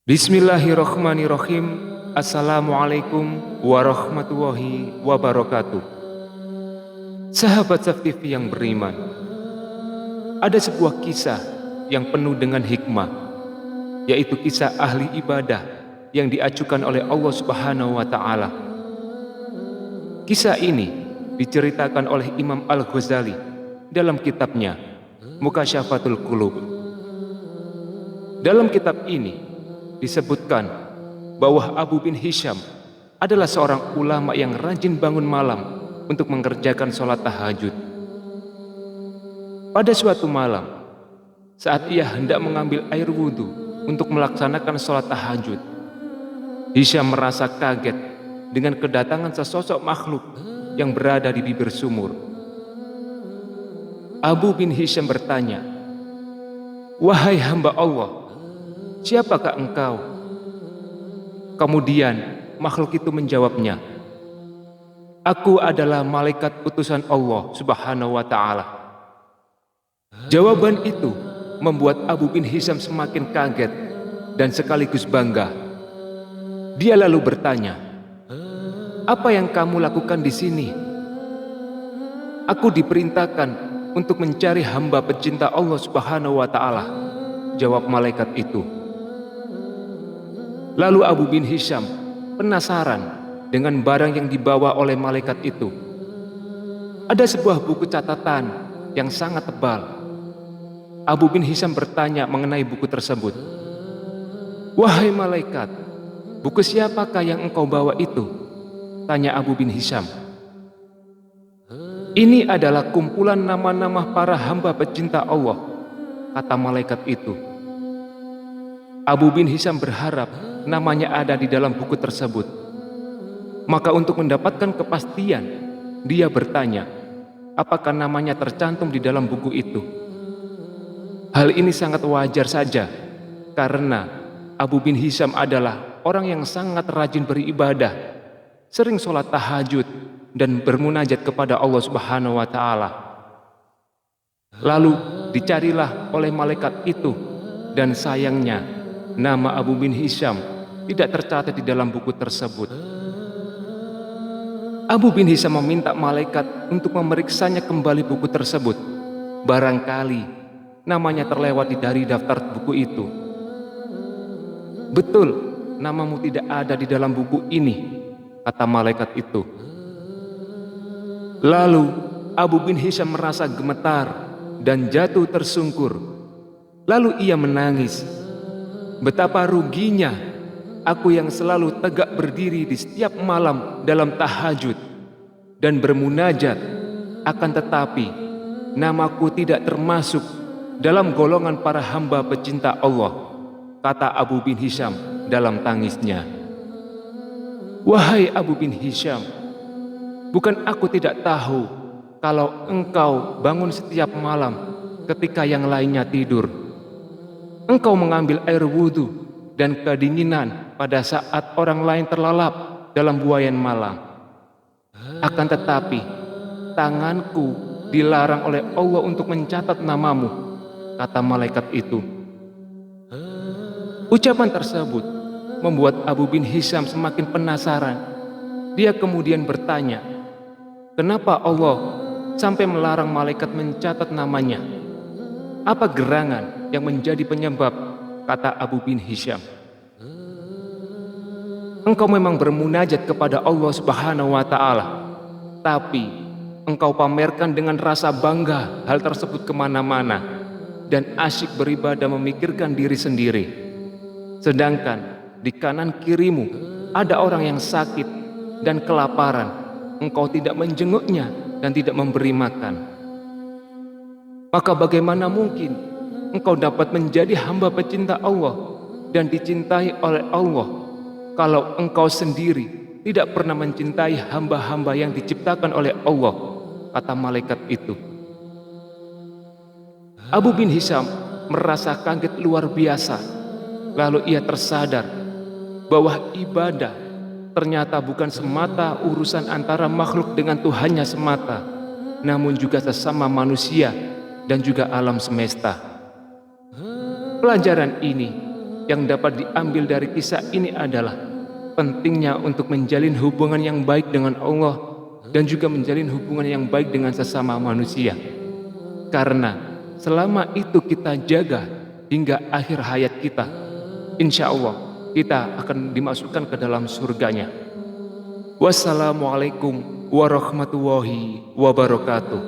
Bismillahirrahmanirrahim. Assalamualaikum warahmatullahi wabarakatuh. Sahabat Saf TV yang beriman, ada sebuah kisah yang penuh dengan hikmah, yaitu kisah ahli ibadah yang diajukan oleh Allah Subhanahu wa Ta'ala. Kisah ini diceritakan oleh Imam Al-Ghazali dalam kitabnya Mukasyafatul Qulub. Dalam kitab ini disebutkan bahwa Abu bin Hisham adalah seorang ulama yang rajin bangun malam untuk mengerjakan sholat tahajud. Pada suatu malam, saat ia hendak mengambil air wudhu untuk melaksanakan sholat tahajud, Hisham merasa kaget dengan kedatangan sesosok makhluk yang berada di bibir sumur. Abu bin Hisham bertanya, "Wahai hamba Allah, siapakah engkau?" Kemudian makhluk itu menjawabnya, "Aku adalah malaikat utusan Allah Subhanahu wa Ta'ala." Jawaban itu membuat Abu bin Hisham semakin kaget dan sekaligus bangga. Dia lalu bertanya, "Apa yang kamu lakukan di sini?" "Aku diperintahkan untuk mencari hamba pecinta Allah Subhanahu wa Ta'ala," jawab malaikat itu. Lalu Abu bin Hisham penasaran dengan barang yang dibawa oleh malaikat itu. Ada sebuah buku catatan yang sangat tebal. Abu bin Hisham bertanya mengenai buku tersebut. "Wahai malaikat, buku siapakah yang engkau bawa itu?" tanya Abu bin Hisham. "Ini adalah kumpulan nama-nama para hamba pecinta Allah," kata malaikat itu. Abu bin Hisham berharap namanya ada di dalam buku tersebut. Maka untuk mendapatkan kepastian, dia bertanya, apakah namanya tercantum di dalam buku itu. Hal ini sangat wajar saja, karena Abu bin Hisham adalah orang yang sangat rajin beribadah, sering sholat tahajud, dan bermunajat kepada Allah Subhanahu wa Ta'ala. Lalu dicarilah oleh malaikat itu, dan sayangnya nama Abu bin Hisham tidak tercatat di dalam buku tersebut. Abu bin Hisham meminta malaikat untuk memeriksanya kembali buku tersebut. Barangkali namanya terlewat dari daftar buku itu. "Betul, namamu tidak ada di dalam buku ini," kata malaikat itu. Lalu Abu bin Hisham merasa gemetar dan jatuh tersungkur. Lalu ia menangis. "Betapa ruginya aku yang selalu tegak berdiri di setiap malam dalam tahajud dan bermunajat, akan tetapi namaku tidak termasuk dalam golongan para hamba pecinta Allah," kata Abu bin Hisham dalam tangisnya. "Wahai Abu bin Hisham, bukan aku tidak tahu kalau engkau bangun setiap malam ketika yang lainnya tidur. Engkau mengambil air wudhu dan kedinginan pada saat orang lain terlelap dalam buayan malam. Akan tetapi, tanganku dilarang oleh Allah untuk mencatat namamu," kata malaikat itu. Ucapan tersebut membuat Abu bin Hisham semakin penasaran. Dia kemudian bertanya, kenapa Allah sampai melarang malaikat mencatat namanya? Apa gerangan yang menjadi penyebab? Kata Abu bin Hisham. "Engkau memang bermunajat kepada Allah Subhanahu wa Ta'ala, tapi engkau pamerkan dengan rasa bangga hal tersebut kemana-mana dan asyik beribadah memikirkan diri sendiri. Sedangkan di kanan kirimu ada orang yang sakit dan kelaparan, engkau tidak menjenguknya dan tidak memberi makan. Maka bagaimana mungkin engkau dapat menjadi hamba pecinta Allah dan dicintai oleh Allah kalau engkau sendiri tidak pernah mencintai hamba-hamba yang diciptakan oleh Allah," kata malaikat itu. Abu bin Hisham merasa kaget luar biasa. Lalu ia tersadar bahwa ibadah ternyata bukan semata urusan antara makhluk dengan Tuhannya semata, namun juga sesama manusia dan juga alam semesta. Pelajaran ini yang dapat diambil dari kisah ini adalah pentingnya untuk menjalin hubungan yang baik dengan Allah dan juga menjalin hubungan yang baik dengan sesama manusia. Karena selama itu kita jaga hingga akhir hayat kita, insya Allah kita akan dimasukkan ke dalam surganya. Wassalamualaikum warahmatullahi wabarakatuh.